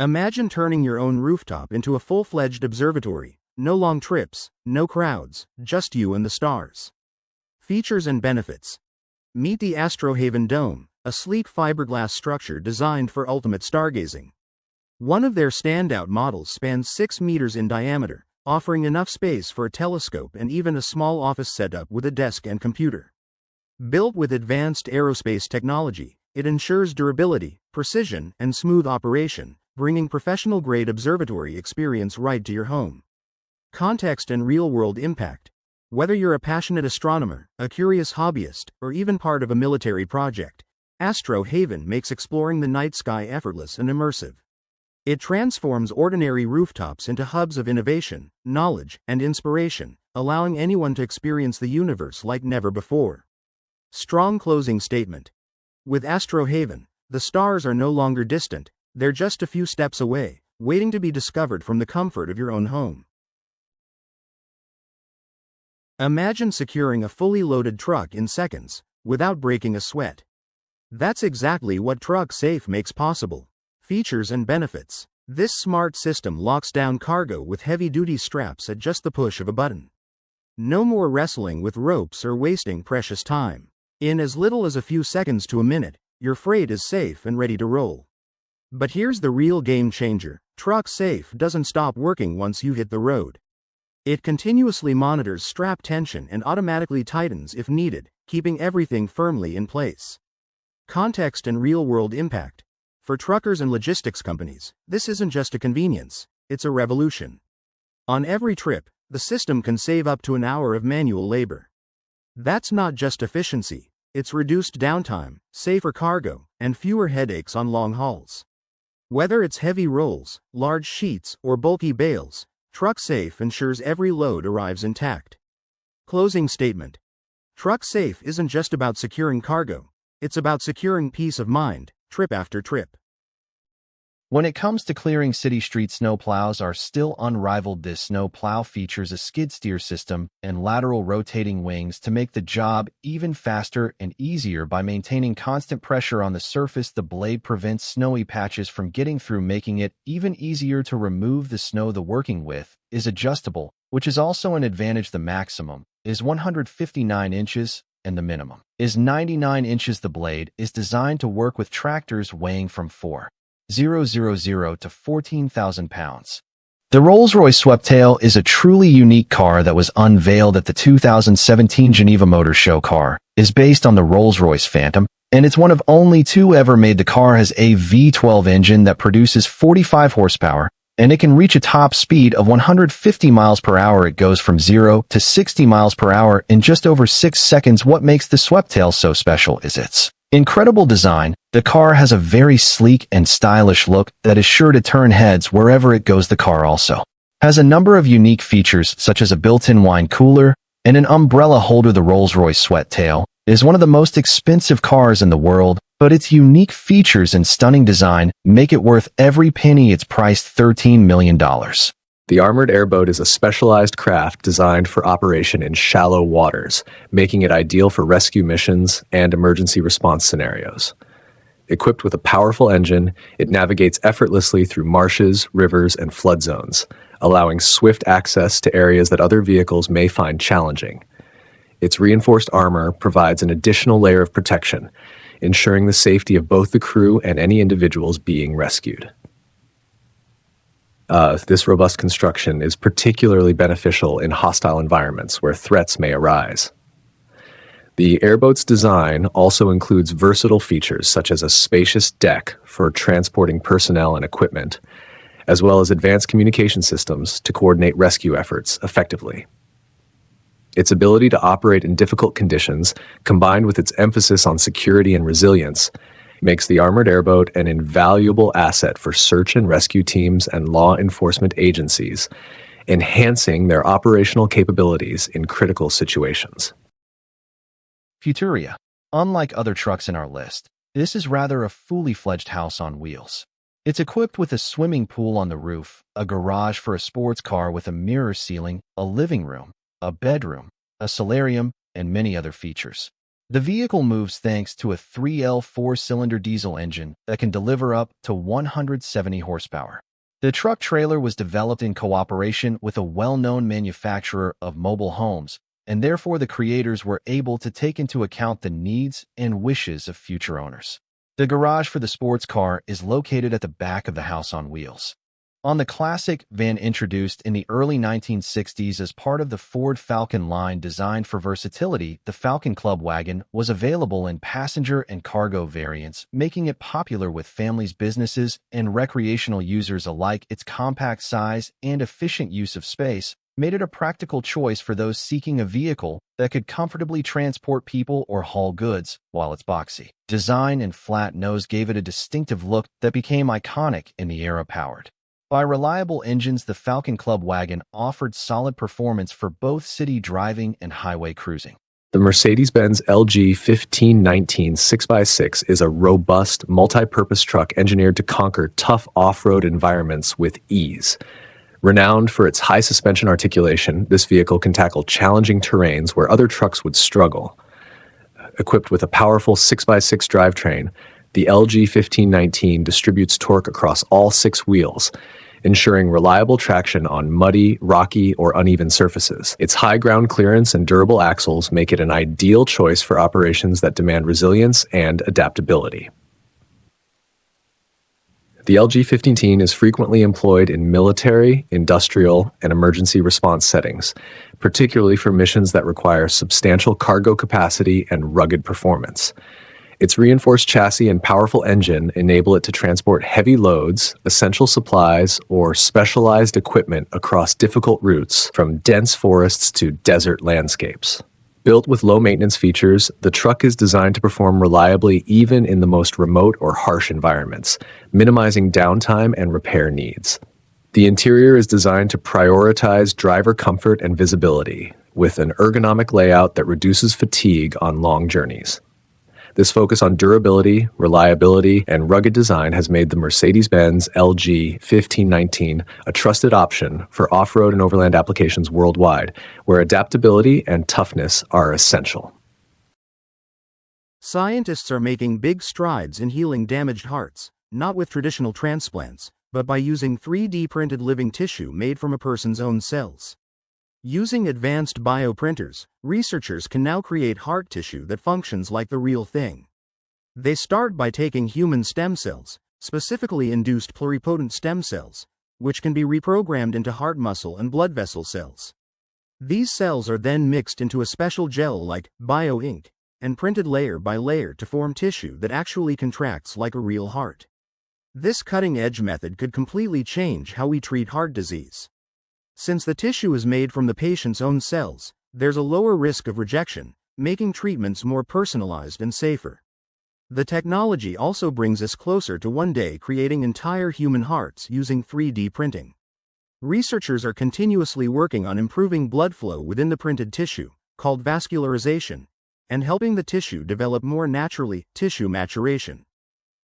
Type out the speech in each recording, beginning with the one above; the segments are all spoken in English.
Imagine turning your own rooftop into a full-fledged observatory. No long trips, no crowds, just you and the stars. Features and benefits. Meet the Astrohaven Dome, a sleek fiberglass structure designed for ultimate stargazing. One of their standout models spans 6 meters in diameter, offering enough space for a telescope and even a small office setup with a desk and computer. Built with advanced aerospace technology, it ensures durability, precision, and smooth operation, bringing professional-grade observatory experience right to your home. Context and real-world impact. Whether you're a passionate astronomer, a curious hobbyist, or even part of a military project, Astro Haven makes exploring the night sky effortless and immersive. It transforms ordinary rooftops into hubs of innovation, knowledge, and inspiration, allowing anyone to experience the universe like never before. Strong closing statement. With Astro Haven, the stars are no longer distant, they're just a few steps away, waiting to be discovered from the comfort of your own home. Imagine securing a fully loaded truck in seconds, without breaking a sweat. That's exactly what Truck Safe makes possible. Features and benefits. This smart system locks down cargo with heavy-duty straps at just the push of a button. No more wrestling with ropes or wasting precious time. In as little as a few seconds to a minute, your freight is safe and ready to roll. But here's the real game changer. Truck Safe doesn't stop working once you hit the road. It continuously monitors strap tension and automatically tightens if needed, keeping everything firmly in place. Context and real-world impact. For truckers and logistics companies, this isn't just a convenience, it's a revolution. On every trip, the system can save up to an hour of manual labor. That's not just efficiency, it's reduced downtime, safer cargo, and fewer headaches on long hauls. Whether it's heavy rolls, large sheets, or bulky bales, Truck Safe ensures every load arrives intact. Closing statement. Truck Safe isn't just about securing cargo, it's about securing peace of mind, trip after trip. When it comes to clearing city streets, snowplows are still unrivaled. This snowplow features a skid steer system and lateral rotating wings to make the job even faster and easier by maintaining constant pressure on the surface. The blade prevents snowy patches from getting through, making it even easier to remove the snow. The working width is adjustable, which is also an advantage. The maximum is 159 inches and the minimum is 99 inches. The blade is designed to work with tractors weighing from 4,000 to 14,000 pounds. The Rolls-Royce Sweptail is a truly unique car that was unveiled at the 2017 Geneva Motor Show. Car is based on the Rolls-Royce Phantom, and it's one of only two ever made. The car has a V12 engine that produces 45 horsepower, and it can reach a top speed of 150 miles per hour. It goes from 0 to 60 miles per hour in just over 6 seconds. What makes the Sweptail so special is its incredible design. The car has a very sleek and stylish look that is sure to turn heads wherever it goes. The car also has a number of unique features such as a built-in wine cooler and an umbrella holder. The Rolls-Royce Sweptail is one of the most expensive cars in the world, but its unique features and stunning design make it worth every penny. It's priced $13 million. The armored airboat is a specialized craft designed for operation in shallow waters, making it ideal for rescue missions and emergency response scenarios. Equipped with a powerful engine, it navigates effortlessly through marshes, rivers, and flood zones, allowing swift access to areas that other vehicles may find challenging. Its reinforced armor provides an additional layer of protection, ensuring the safety of both the crew and any individuals being rescued. This robust construction is particularly beneficial in hostile environments where threats may arise. The airboat's design also includes versatile features such as a spacious deck for transporting personnel and equipment, as well as advanced communication systems to coordinate rescue efforts effectively. Its ability to operate in difficult conditions, combined with its emphasis on security and resilience, makes the armored airboat an invaluable asset for search and rescue teams and law enforcement agencies, enhancing their operational capabilities in critical situations. Futuria. Unlike other trucks in our list, this is rather a fully fledged house on wheels. It's equipped with a swimming pool on the roof, a garage for a sports car with a mirror ceiling, a living room, a bedroom, a solarium, and many other features. The vehicle moves thanks to a 3L four-cylinder diesel engine that can deliver up to 170 horsepower. The truck trailer was developed in cooperation with a well-known manufacturer of mobile homes, and therefore the creators were able to take into account the needs and wishes of future owners. The garage for the sports car is located at the back of the house on wheels. On the classic van introduced in the early 1960s as part of the Ford Falcon line designed for versatility, the Falcon Club wagon was available in passenger and cargo variants, making it popular with families, businesses, and recreational users alike. Its compact size and efficient use of space made it a practical choice for those seeking a vehicle that could comfortably transport people or haul goods, while its boxy design and flat nose gave it a distinctive look that became iconic in the era. Powered by reliable engines, the Falcon Club wagon offered solid performance for both city driving and highway cruising. The Mercedes-Benz LG 1519 6x6 is a robust, multi-purpose truck engineered to conquer tough off-road environments with ease. Renowned for its high suspension articulation, this vehicle can tackle challenging terrains where other trucks would struggle. Equipped with a powerful 6x6 drivetrain, the LG 1519 distributes torque across all 6 wheels, ensuring reliable traction on muddy, rocky, or uneven surfaces. Its high ground clearance and durable axles make it an ideal choice for operations that demand resilience and adaptability. The LG 1519 is frequently employed in military, industrial, and emergency response settings, particularly for missions that require substantial cargo capacity and rugged performance. Its reinforced chassis and powerful engine enable it to transport heavy loads, essential supplies, or specialized equipment across difficult routes, from dense forests to desert landscapes. Built with low-maintenance features, the truck is designed to perform reliably even in the most remote or harsh environments, minimizing downtime and repair needs. The interior is designed to prioritize driver comfort and visibility, with an ergonomic layout that reduces fatigue on long journeys. This focus on durability, reliability, and rugged design has made the Mercedes-Benz LG 1519 a trusted option for off-road and overland applications worldwide, where adaptability and toughness are essential. Scientists are making big strides in healing damaged hearts, not with traditional transplants, but by using 3D printed living tissue made from a person's own cells. Using advanced bioprinters, researchers can now create heart tissue that functions like the real thing. They start by taking human stem cells, specifically induced pluripotent stem cells, which can be reprogrammed into heart muscle and blood vessel cells. These cells are then mixed into a special gel-like bio-ink and printed layer by layer to form tissue that actually contracts like a real heart. This cutting-edge method could completely change how we treat heart disease. Since the tissue is made from the patient's own cells, there's a lower risk of rejection, making treatments more personalized and safer. The technology also brings us closer to one day creating entire human hearts using 3D printing. Researchers are continuously working on improving blood flow within the printed tissue, called vascularization, and helping the tissue develop more naturally, tissue maturation.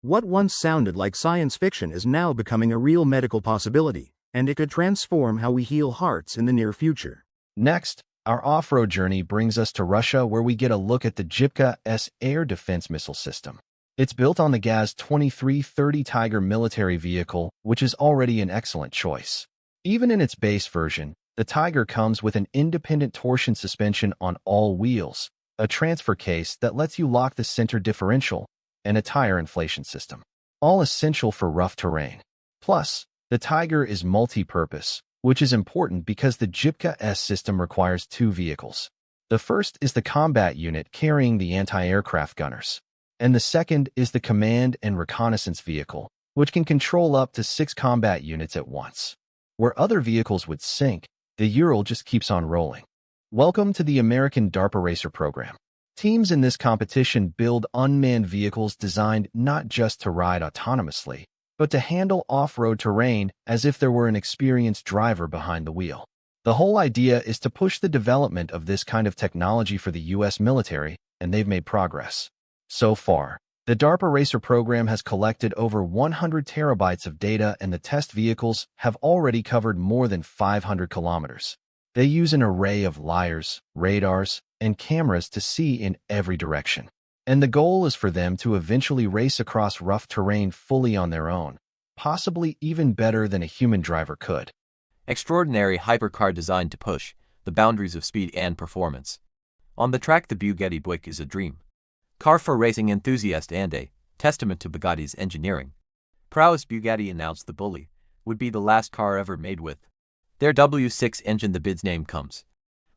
What once sounded like science fiction is now becoming a real medical possibility, and it could transform how we heal hearts in the near future. Next, our off-road journey brings us to Russia, where we get a look at the Jipka-S air defense missile system. It's built on the Gaz-2330 Tiger military vehicle, which is already an excellent choice. Even in its base version, the Tiger comes with an independent torsion suspension on all wheels, a transfer case that lets you lock the center differential, and a tire inflation system, all essential for rough terrain. Plus, the Tiger is multi-purpose, which is important because the Jipka-S system requires 2 vehicles. The first is the combat unit carrying the anti-aircraft gunners, and the second is the command and reconnaissance vehicle, which can control up to 6 combat units at once. Where other vehicles would sink, the Ural just keeps on rolling. Welcome to the American DARPA Racer program. Teams in this competition build unmanned vehicles designed not just to ride autonomously, but to handle off-road terrain as if there were an experienced driver behind the wheel. The whole idea is to push the development of this kind of technology for the U.S. military, and they've made progress. So far, the DARPA Racer program has collected over 100 terabytes of data, and the test vehicles have already covered more than 500 kilometers. They use an array of lidars, radars, and cameras to see in every direction. And the goal is for them to eventually race across rough terrain fully on their own, possibly even better than a human driver could. Extraordinary hypercar designed to push the boundaries of speed and performance. On the track, the Bugatti Buick is a dream car for racing enthusiasts and a testament to Bugatti's engineering prowess. Bugatti announced the Bully would be the last car ever made with their W6 engine. The bid's name comes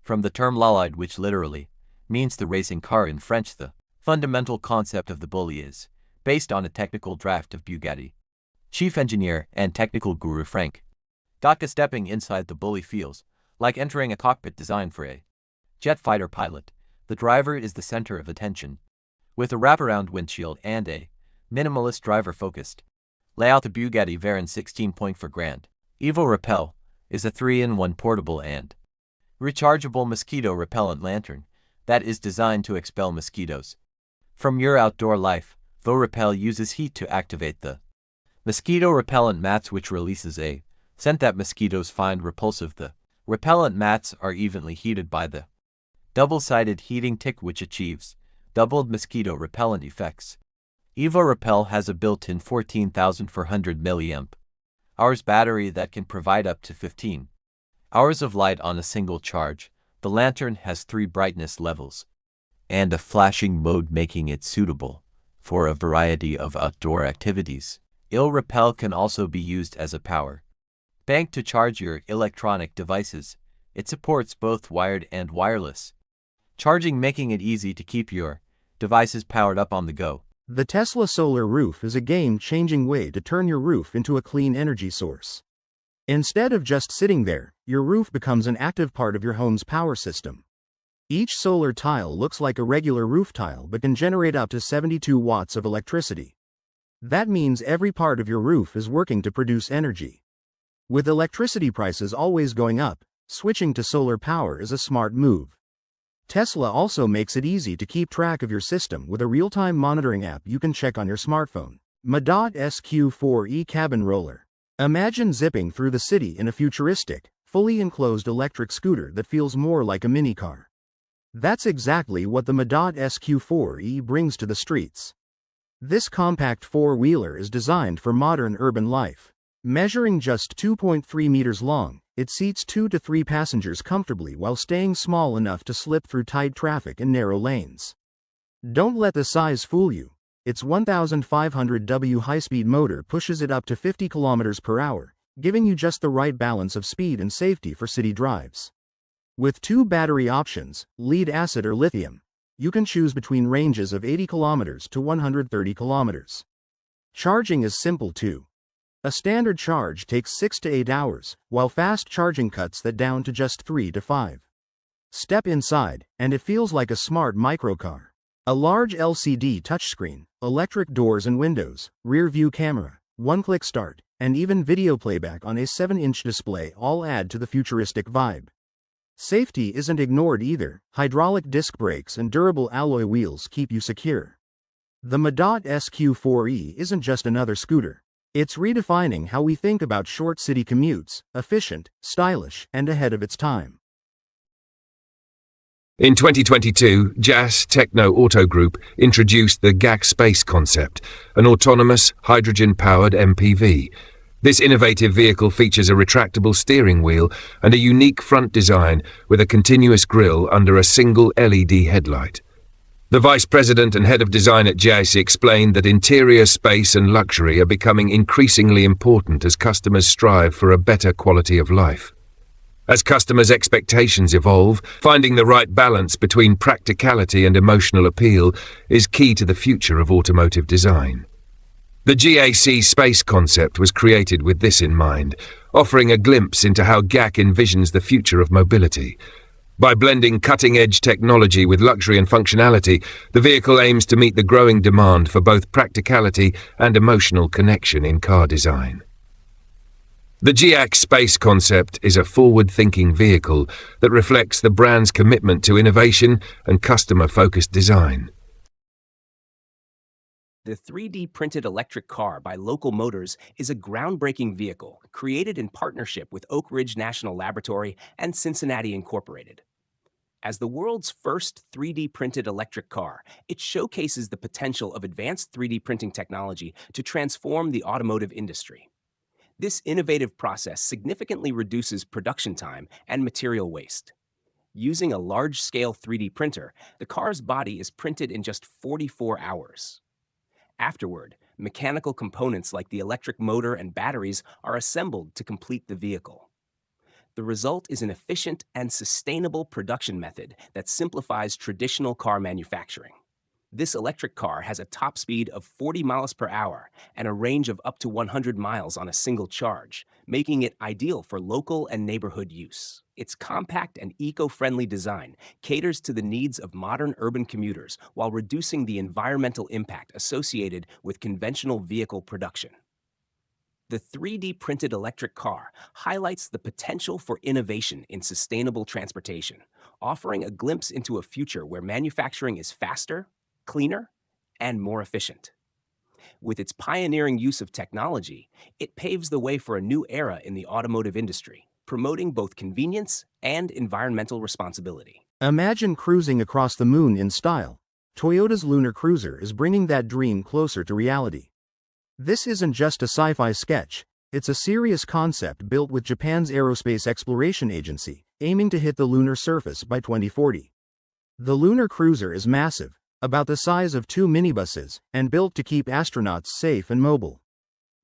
from the term Bolide, which literally means the racing car in French. The fundamental concept of the Bully is based on a technical draft of Bugatti chief engineer and technical guru Frank Gaka. Stepping inside the Bully feels like entering a cockpit designed for a jet fighter pilot. The driver is the center of attention, with a wraparound windshield and a minimalist driver-focused layout. The Bugatti Veyron 16.4 Grand Evo Repel is a 3-in-1 portable and rechargeable mosquito repellent lantern that is designed to expel mosquitoes from your outdoor life. The Repel uses heat to activate the mosquito repellent mats, which releases a scent that mosquitoes find repulsive. The repellent mats are evenly heated by the double-sided heating tick, which achieves doubled mosquito repellent effects. Evo Repel has a built-in 14,400 mAh battery that can provide up to 15 hours of light on a single charge. The lantern has 3 brightness levels and a flashing mode, making it suitable for a variety of outdoor activities. Evo Repel can also be used as a power bank to charge your electronic devices. It supports both wired and wireless charging, making it easy to keep your devices powered up on the go. The Tesla Solar Roof is a game-changing way to turn your roof into a clean energy source. Instead of just sitting there, your roof becomes an active part of your home's power system. Each solar tile looks like a regular roof tile but can generate up to 72 watts of electricity. That means every part of your roof is working to produce energy. With electricity prices always going up, switching to solar power is a smart move. Tesla also makes it easy to keep track of your system with a real-time monitoring app you can check on your smartphone. Madot SQ4E Cabin Roller. Imagine zipping through the city in a futuristic, fully enclosed electric scooter that feels more like a mini-car. That's exactly what the Madot SQ4E brings to the streets. This compact four-wheeler is designed for modern urban life. Measuring just 2.3 meters long, it seats 2 to 3 passengers comfortably while staying small enough to slip through tight traffic and narrow lanes. Don't let the size fool you. Its 1,500 W high-speed motor pushes it up to 50 kilometers per hour, giving you just the right balance of speed and safety for city drives. With 2 battery options, lead-acid or lithium, you can choose between ranges of 80 kilometers to 130 kilometers. Charging is simple too. A standard charge takes 6 to 8 hours, while fast charging cuts that down to just 3 to 5. Step inside, and it feels like a smart microcar. A large LCD touchscreen, electric doors and windows, rear-view camera, one-click start, and even video playback on a 7-inch display all add to the futuristic vibe. Safety isn't ignored either. Hydraulic disc brakes and durable alloy wheels keep you secure. The Madot SQ4E isn't just another scooter. It's redefining how we think about short city commutes, efficient, stylish, and ahead of its time. In 2022, JAS Techno Auto Group introduced the GAC Space concept, an autonomous, hydrogen-powered MPV. This innovative vehicle features a retractable steering wheel and a unique front design with a continuous grille under a single LED headlight. The Vice President and Head of Design at JAS explained that interior space and luxury are becoming increasingly important as customers strive for a better quality of life. As customers' expectations evolve, finding the right balance between practicality and emotional appeal is key to the future of automotive design. The GAC Space concept was created with this in mind, offering a glimpse into how GAC envisions the future of mobility. By blending cutting-edge technology with luxury and functionality, the vehicle aims to meet the growing demand for both practicality and emotional connection in car design. The GAC Space concept is a forward-thinking vehicle that reflects the brand's commitment to innovation and customer-focused design. The 3D printed electric car by Local Motors is a groundbreaking vehicle created in partnership with Oak Ridge National Laboratory and Cincinnati Incorporated. As the world's first 3D printed electric car, it showcases the potential of advanced 3D printing technology to transform the automotive industry. This innovative process significantly reduces production time and material waste. Using a large-scale 3D printer, the car's body is printed in just 44 hours. Afterward, mechanical components like the electric motor and batteries are assembled to complete the vehicle. The result is an efficient and sustainable production method that simplifies traditional car manufacturing. This electric car has a top speed of 40 miles per hour and a range of up to 100 miles on a single charge, making it ideal for local and neighborhood use. Its compact and eco-friendly design caters to the needs of modern urban commuters while reducing the environmental impact associated with conventional vehicle production. The 3D printed electric car highlights the potential for innovation in sustainable transportation, offering a glimpse into a future where manufacturing is faster, cleaner, and more efficient. With its pioneering use of technology, it paves the way for a new era in the automotive industry, promoting both convenience and environmental responsibility. Imagine cruising across the moon in style. Toyota's lunar cruiser is bringing that dream closer to reality. This isn't just a sci-fi sketch, it's a serious concept built with Japan's Aerospace Exploration Agency, aiming to hit the lunar surface by 2040. The lunar cruiser is massive, about the size of 2 minibuses, and built to keep astronauts safe and mobile.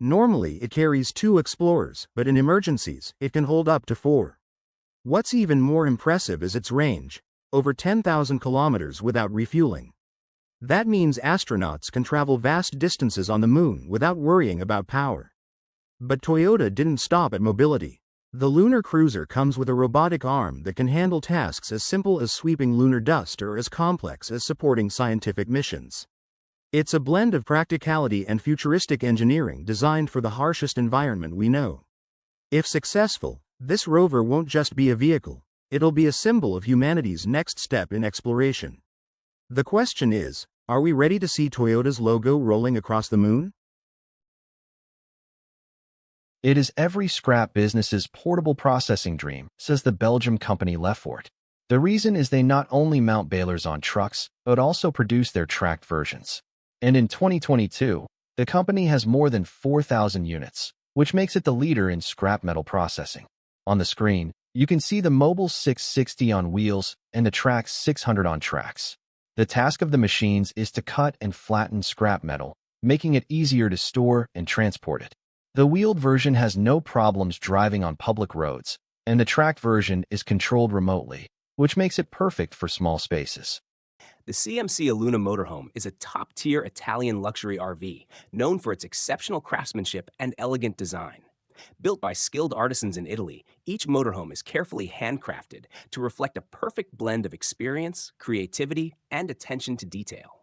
Normally it carries 2 explorers, but in emergencies, it can hold up to 4. What's even more impressive is its range, over 10,000 kilometers without refueling. That means astronauts can travel vast distances on the moon without worrying about power. But Toyota didn't stop at mobility. The lunar cruiser comes with a robotic arm that can handle tasks as simple as sweeping lunar dust or as complex as supporting scientific missions. It's a blend of practicality and futuristic engineering designed for the harshest environment we know. If successful, this rover won't just be a vehicle, it'll be a symbol of humanity's next step in exploration. The question is, are we ready to see Toyota's logo rolling across the moon? It is every scrap business's portable processing dream, says the Belgium company Lefort. The reason is they not only mount balers on trucks, but also produce their tracked versions. And in 2022, the company has more than 4,000 units, which makes it the leader in scrap metal processing. On the screen, you can see the Mobile 660 on wheels and the Trax 600 on tracks. The task of the machines is to cut and flatten scrap metal, making it easier to store and transport it. The wheeled version has no problems driving on public roads, and the tracked version is controlled remotely, which makes it perfect for small spaces. The CMC Aluna motorhome is a top-tier Italian luxury RV, known for its exceptional craftsmanship and elegant design. Built by skilled artisans in Italy, each motorhome is carefully handcrafted to reflect a perfect blend of experience, creativity, and attention to detail.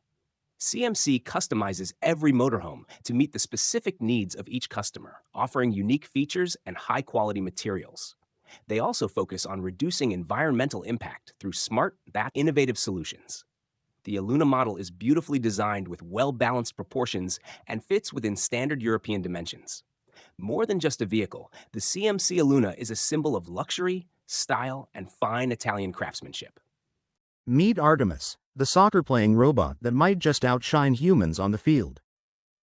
CMC customizes every motorhome to meet the specific needs of each customer, offering unique features and high-quality materials. They also focus on reducing environmental impact through smart, innovative solutions. The Aluna model is beautifully designed with well-balanced proportions and fits within standard European dimensions. More than just a vehicle, the CMC Aluna is a symbol of luxury, style, and fine Italian craftsmanship. Meet Artemis, the soccer-playing robot that might just outshine humans on the field.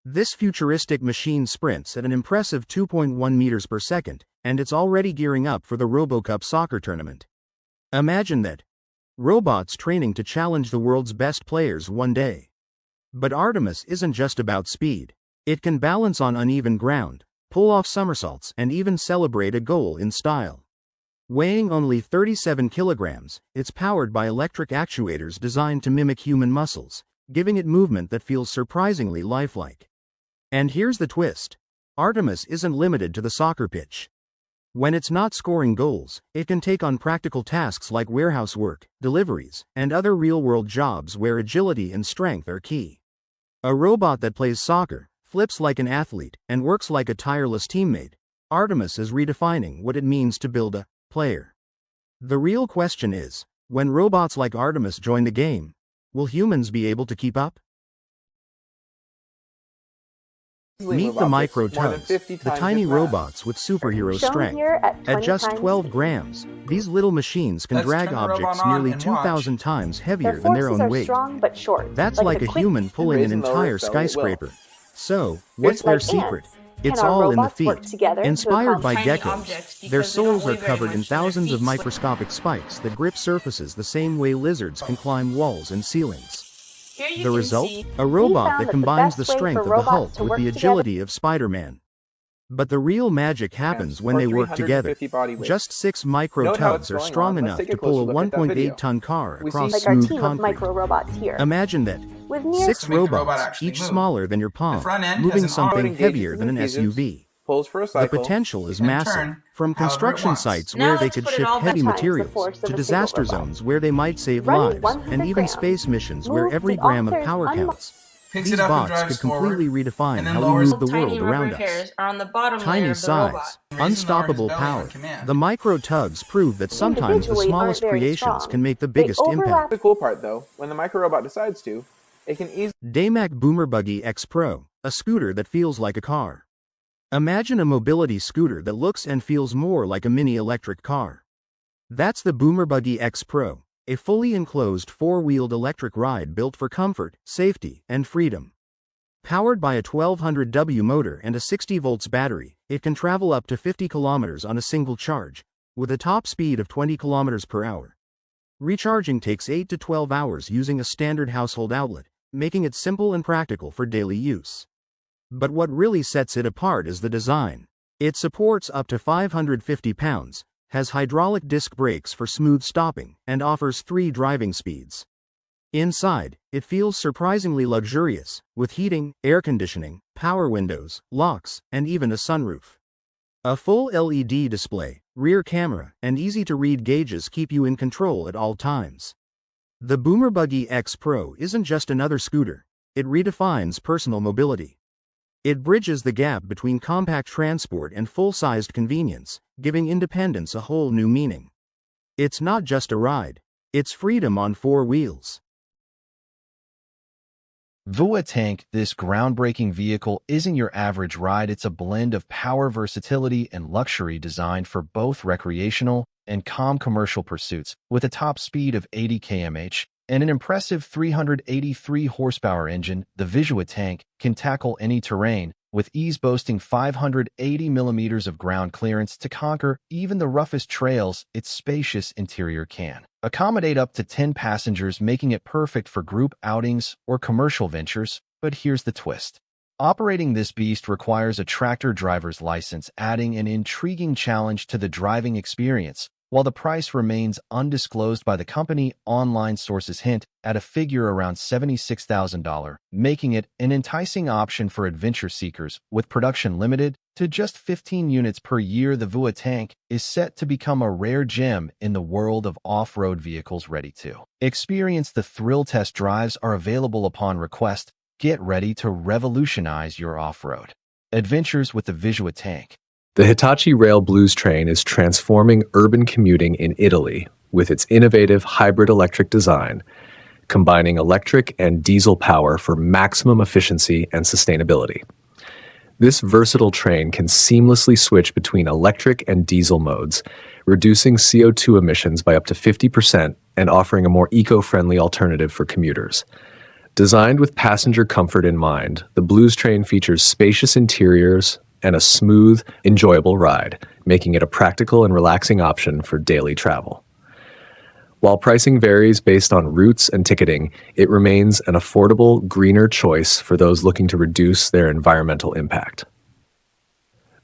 This futuristic machine sprints at an impressive 2.1 meters per second, and it's already gearing up for the RoboCup soccer tournament. Imagine that. Robots training to challenge the world's best players one day. But Artemis isn't just about speed. It can balance on uneven ground, pull off somersaults, and even celebrate a goal in style. Weighing only 37 kilograms, it's powered by electric actuators designed to mimic human muscles, giving it movement that feels surprisingly lifelike. And here's the twist. Artemis isn't limited to the soccer pitch. When it's not scoring goals, it can take on practical tasks like warehouse work, deliveries, and other real-world jobs where agility and strength are key. A robot that plays soccer, flips like an athlete, and works like a tireless teammate, Artemis is redefining what it means to build a player. The real question is, when robots like Artemis join the game, will humans be able to keep up? Meet the micro tugs, the tiny robots with superhero Shown strength. here at 20 At just times 12 grams, these little machines can Let's drag turn the robot objects on nearly and 2,000 times heavier Their than their forces own are weight. strong but short. That's like a quick human pulling an raise and lower entire it, so it will. skyscraper. So, what's Just their like secret? ants. It's Can our all in the robots work feet. together to Inspired by accomplish tiny geckos, objects their because they don't soles are weigh very covered in much, their thousands of feet swing. microscopic spikes that grip surfaces the same way lizards can climb walls and ceilings. Here you The can result? see A robot found that that the combines the best way strength for of the robots Hulk to with work the together- agility of Spider-Man. But the real magic happens when or they work together. 350 body weight. Just 6 micro Note how tugs it's are going strong on. Let's enough take a to pull a closer look at that video. 1.8-ton car We see- across like our smooth team of concrete. micro robots here. Imagine that. With near 6 make the robot robots, actually each move. smaller than your palm, front end has moving an something arm. heavier than an Engages SUV. Pulls for a The cycle. potential is and massive, turn from however it construction wants. sites Now where they let's could put it ship all back heavy times the materials force of to a single disaster robot. zones where they might save Running lives, 100 and even grams space missions where moved every the gram of author's power unmo- counts. Picks These it up and bots drives could completely forward, redefine and then how we lowers move the tiny world rubber around us. hairs are on the bottom layer Tiny of the size, robot. unstoppable Raises and lowers power. his belly on command. The micro tugs prove that sometimes the Individually smallest aren't very creations strong. can make the They biggest overlap- impact. The cool part, though, when the micro robot decides to, it can easily Daymak Boomer Buggy X Pro, a scooter that feels like a car. Imagine a mobility scooter that looks and feels more like a mini electric car. That's the Boomer Buggy X Pro, a fully enclosed 4-wheeled electric ride built for comfort, safety, and freedom. Powered by a 1200W motor and a 60 volts battery, it can travel up to 50 kilometers on a single charge, with a top speed of 20 kilometers per hour. Recharging takes 8 to 12 hours using a standard household outlet, making it simple and practical for daily use. But what really sets it apart is the design. It supports up to 550 pounds, has hydraulic disc brakes for smooth stopping, and offers 3 driving speeds. Inside, it feels surprisingly luxurious, with heating, air conditioning, power windows, locks, and even a sunroof. A full LED display, rear camera, and easy-to-read gauges keep you in control at all times. The Boomer Buggy X Pro isn't just another scooter, it redefines personal mobility. It bridges the gap between compact transport and full-sized convenience, giving independence a whole new meaning. It's not just a ride, it's freedom on 4 wheels. Vua Tank, this groundbreaking vehicle isn't your average ride. It's a blend of power, versatility, and luxury designed for both recreational and calm commercial pursuits. With a top speed of 80 km/h and an impressive 383 horsepower engine, the Vua Tank can tackle any terrain, with ease, boasting 580 millimeters of ground clearance to conquer even the roughest trails. Its spacious interior can accommodate up to 10 passengers, making it perfect for group outings or commercial ventures. But here's the twist. Operating this beast requires a tractor driver's license, adding an intriguing challenge to the driving experience. While the price remains undisclosed by the company, online sources hint at a figure around $76,000, making it an enticing option for adventure seekers. With production limited to just 15 units per year, the Vua Tank is set to become a rare gem in the world of off-road vehicles. Ready to experience the thrill. Test drives are available upon request. Get ready to revolutionize your off-road adventures with the Vua Tank. The Hitachi Rail Blues train is transforming urban commuting in Italy with its innovative hybrid electric design, combining electric and diesel power for maximum efficiency and sustainability. This versatile train can seamlessly switch between electric and diesel modes, reducing CO2 emissions by up to 50% and offering a more eco-friendly alternative for commuters. Designed with passenger comfort in mind, the Blues train features spacious interiors and a smooth, enjoyable ride, making it a practical and relaxing option for daily travel. While pricing varies based on routes and ticketing, it remains an affordable, greener choice for those looking to reduce their environmental impact.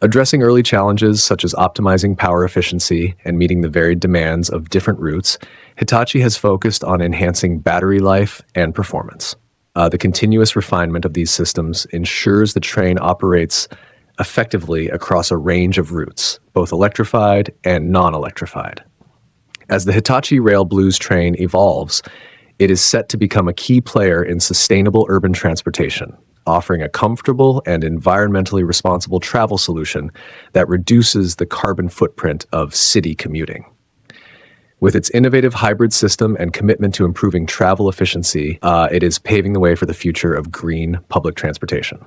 Addressing early challenges such as optimizing power efficiency and meeting the varied demands of different routes, Hitachi has focused on enhancing battery life and performance. The continuous refinement of these systems ensures the train operates effectively across a range of routes, both electrified and non-electrified. As the Hitachi Rail Blues train evolves, it is set to become a key player in sustainable urban transportation, offering a comfortable and environmentally responsible travel solution that reduces the carbon footprint of city commuting. With its innovative hybrid system and commitment to improving travel efficiency, it is paving the way for the future of green public transportation.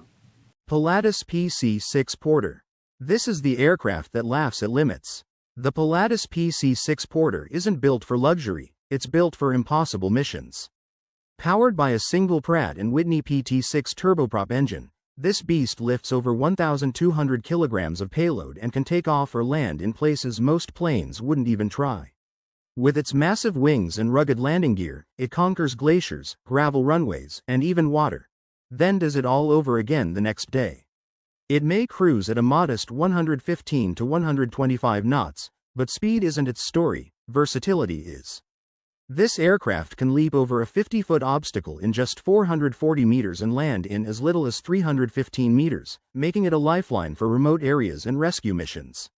Pilatus PC-6 Porter. This is the aircraft that laughs at limits. The Pilatus PC-6 Porter isn't built for luxury, it's built for impossible missions. Powered by a single Pratt & Whitney PT6 turboprop engine, this beast lifts over 1,200 kilograms of payload and can take off or land in places most planes wouldn't even try. With its massive wings and rugged landing gear, it conquers glaciers, gravel runways, and even water. Then does it all over again the next day. It may cruise at a modest 115 to 125 knots, but speed isn't its story, versatility is. This aircraft can leap over a 50-foot obstacle in just 440 meters and land in as little as 315 meters, making it a lifeline for remote areas and rescue missions.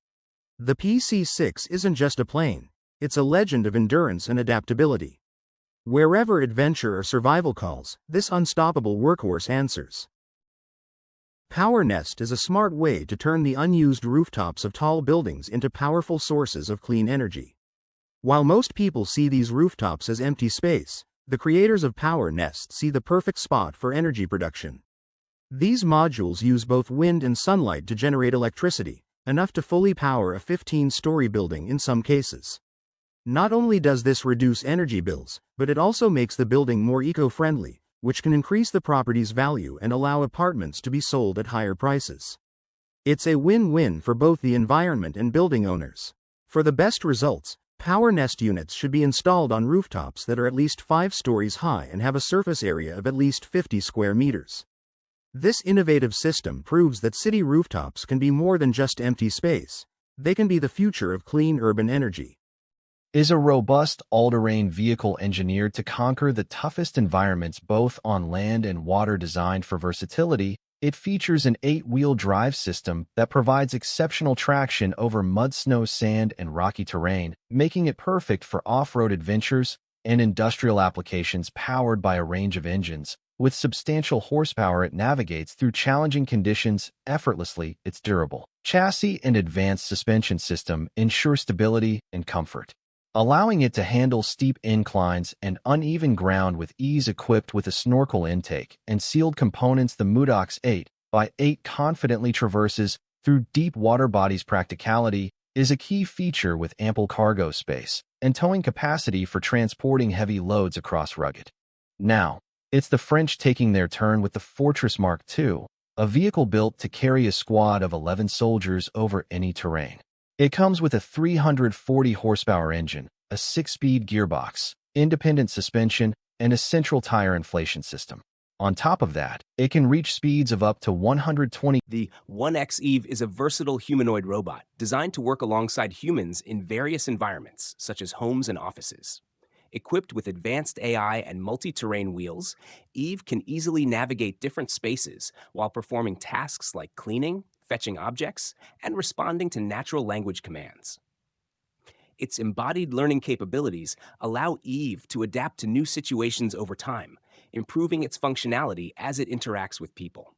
The PC-6 isn't just a plane, it's a legend of endurance and adaptability. Wherever adventure or survival calls, this unstoppable workhorse answers. Power Nest is a smart way to turn the unused rooftops of tall buildings into powerful sources of clean energy. While most people see these rooftops as empty space, the creators of Power Nest see the perfect spot for energy production. These modules use both wind and sunlight to generate electricity, enough to fully power a 15-story building in some cases. Not only does this reduce energy bills, but it also makes the building more eco-friendly, which can increase the property's value and allow apartments to be sold at higher prices. It's a win-win for both the environment and building owners. For the best results, Power Nest units should be installed on rooftops that are at least 5 stories high and have a surface area of at least 50 square meters. This innovative system proves that city rooftops can be more than just empty space. They can be the future of clean urban energy. Is a robust all-terrain vehicle engineered to conquer the toughest environments both on land and water. Designed for versatility, it features an 8-wheel drive system that provides exceptional traction over mud, snow, sand, and rocky terrain, making it perfect for off-road adventures and industrial applications. Powered by a range of engines, with substantial horsepower, it navigates through challenging conditions effortlessly. Its durable chassis and advanced suspension system ensure stability and comfort, allowing it to handle steep inclines and uneven ground with ease. Equipped with a snorkel intake and sealed components, the Mudox 8x8 confidently traverses through deep water bodies. Practicality is a key feature, with ample cargo space and towing capacity for transporting heavy loads across rugged. Now, it's the French taking their turn with the Fortress Mark II, a vehicle built to carry a squad of 11 soldiers over any terrain. It comes with a 340 horsepower engine, a 6-speed gearbox, independent suspension, and a central tire inflation system. On top of that, it can reach speeds of up to 120. The 1X Eve is a versatile humanoid robot designed to work alongside humans in various environments, such as homes and offices. Equipped with advanced AI and multi-terrain wheels, Eve can easily navigate different spaces while performing tasks like cleaning, fetching objects, and responding to natural language commands. Its embodied learning capabilities allow Eve to adapt to new situations over time, improving its functionality as it interacts with people.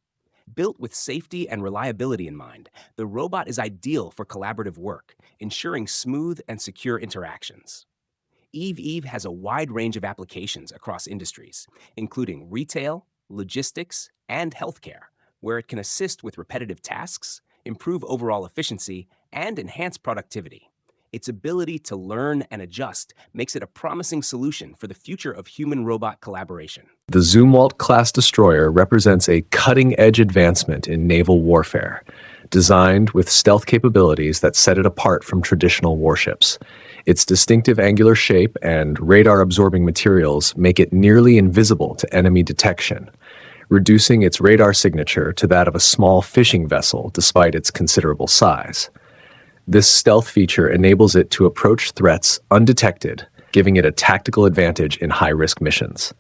Built with safety and reliability in mind, the robot is ideal for collaborative work, ensuring smooth and secure interactions. Eve has a wide range of applications across industries, including retail, logistics, and healthcare, where it can assist with repetitive tasks, improve overall efficiency, and enhance productivity. Its ability to learn and adjust makes it a promising solution for the future of human-robot collaboration. The Zumwalt-class destroyer represents a cutting-edge advancement in naval warfare, designed with stealth capabilities that set it apart from traditional warships. Its distinctive angular shape and radar-absorbing materials make it nearly invisible to enemy detection, reducing its radar signature to that of a small fishing vessel despite its considerable size. This stealth feature enables it to approach threats undetected, giving it a tactical advantage in high-risk missions.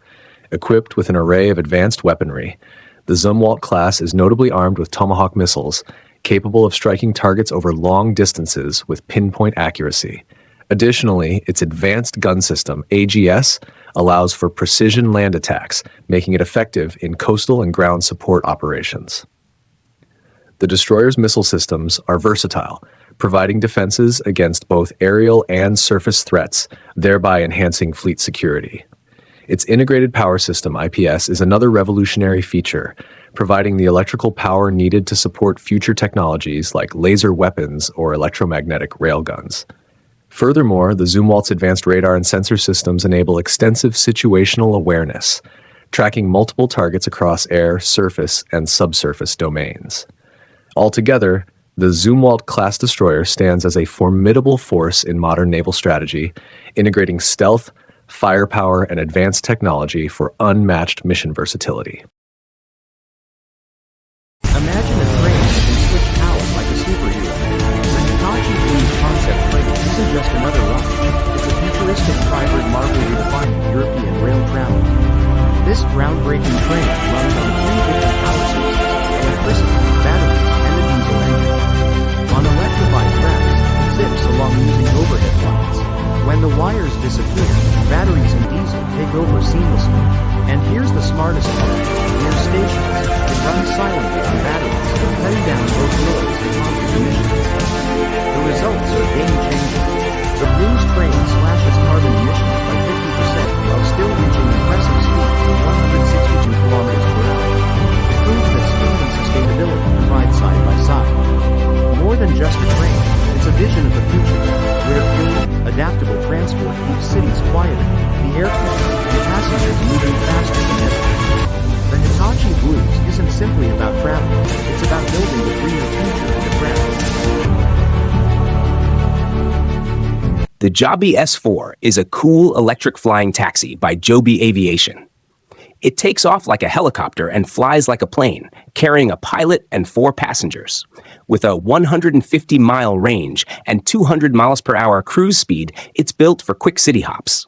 Equipped with an array of advanced weaponry, the Zumwalt class is notably armed with Tomahawk missiles, capable of striking targets over long distances with pinpoint accuracy. Additionally, its advanced gun system, AGS, allows for precision land attacks, making it effective in coastal and ground support operations. The destroyer's missile systems are versatile, providing defenses against both aerial and surface threats, thereby enhancing fleet security. Its integrated power system, IPS, is another revolutionary feature, providing the electrical power needed to support future technologies like laser weapons or electromagnetic railguns. Furthermore, the Zumwalt's advanced radar and sensor systems enable extensive situational awareness, tracking multiple targets across air, surface, and subsurface domains. Altogether, the Zumwalt-class destroyer stands as a formidable force in modern naval strategy, integrating stealth, firepower, and advanced technology for unmatched mission versatility. Imagine a train that can switch power like a superhero. The Hitachi Blues concept train isn't just another ride. It's a futuristic hybrid marvel redefining European rail travel. This groundbreaking train runs on three different power sources: electricity, batteries, and a diesel engine. On electrified tracks, it zips along using overhead lights. When the wires disappear, batteries and diesel take over seamlessly. And here's the smartest part: near stations, it runs silently on batteries, cutting down both noise and toxic emissions. The results are game-changing. The Blues train slashes carbon emissions by 50% while still reaching impressive speeds of 162 kilometers per hour. It proves that speed and sustainability can ride side by side. More than just a train, it's a vision of the future, where clean, adaptable transport keeps cities quieter, the air cleaner, and passengers moving faster than ever. The Hitachi Blues isn't simply about travel, it's about building a greener future for the France. The Joby S4 is a cool electric flying taxi by Joby Aviation. It takes off like a helicopter and flies like a plane, carrying a pilot and 4 passengers. With a 150-mile range and 200 miles per hour cruise speed, it's built for quick city hops.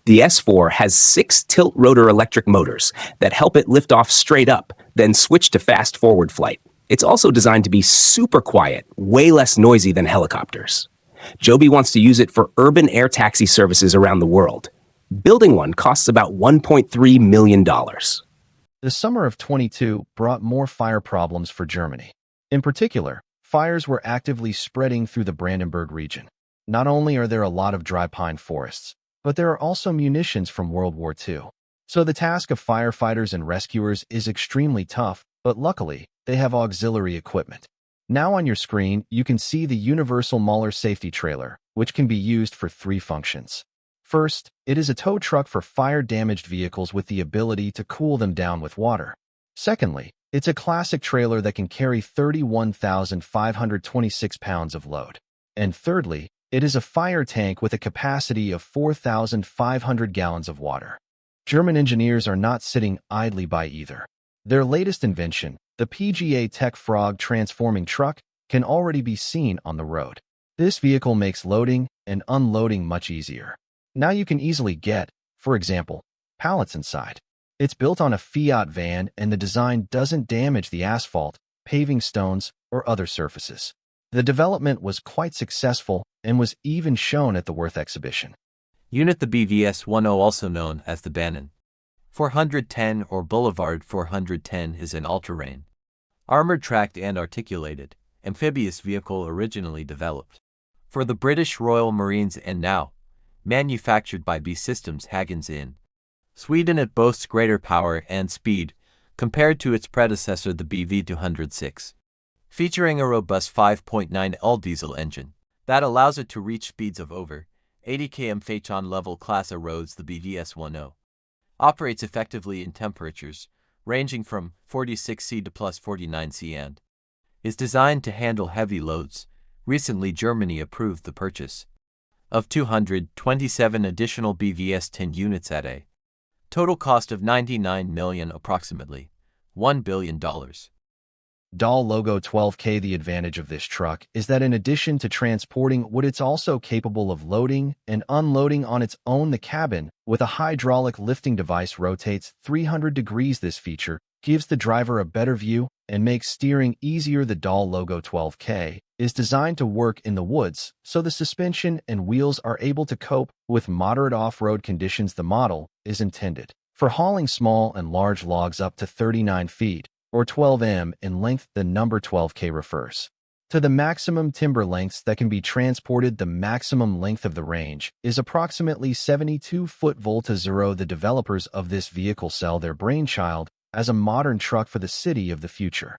The S4 has 6 tilt-rotor electric motors that help it lift off straight up, then switch to fast forward flight. It's also designed to be super quiet, way less noisy than helicopters. Joby wants to use it for urban air taxi services around the world. Building one costs about $1.3 million. The summer of 22 brought more fire problems for Germany. In particular, fires were actively spreading through the Brandenburg region. Not only are there a lot of dry pine forests, but there are also munitions from World War II. So the task of firefighters and rescuers is extremely tough, but luckily, they have auxiliary equipment. Now on your screen, you can see the Universal Muller Safety Trailer, which can be used for 3 functions. First, it is a tow truck for fire-damaged vehicles with the ability to cool them down with water. Secondly, it's a classic trailer that can carry 31,526 pounds of load. And thirdly, it is a fire tank with a capacity of 4,500 gallons of water. German engineers are not sitting idly by either. Their latest invention, the PGA Tech Frog transforming truck, can already be seen on the road. This vehicle makes loading and unloading much easier. Now you can easily get, for example, pallets inside. It's built on a Fiat van and the design doesn't damage the asphalt, paving stones, or other surfaces. The development was quite successful and was even shown at the Worth exhibition. Unit the BVS-10, also known as the Bannon 410 or Boulevard 410, is an all-terrain, armored tracked and articulated, amphibious vehicle originally developed for the British Royal Marines and now manufactured by B Systems Hägglunds in Sweden. It boasts greater power and speed compared to its predecessor, the BV-206, featuring a robust 5.9 L diesel engine that allows it to reach speeds of over 80 km/h on level Class A roads. The BVS-10 operates effectively in temperatures ranging from 46 C to plus 49 C and is designed to handle heavy loads. Recently, Germany approved the purchase of 227 additional BVS-10 units at a total cost of $99 million, approximately $1 billion. DAL Logo 12K. The advantage of this truck is that in addition to transporting wood, it's also capable of loading and unloading on its own. The cabin, with a hydraulic lifting device, rotates 300 degrees. This feature gives the driver a better view and makes steering easier. The DAL Logo 12K is designed to work in the woods, so the suspension and wheels are able to cope with moderate off-road conditions. The model is intended for hauling small and large logs up to 39 feet or 12 m in length. The number 12K refers to the maximum timber lengths that can be transported. The maximum length of the range is approximately 72 foot. Volta-Zero, the developers of this vehicle, sell their brainchild as a modern truck for the city of the future.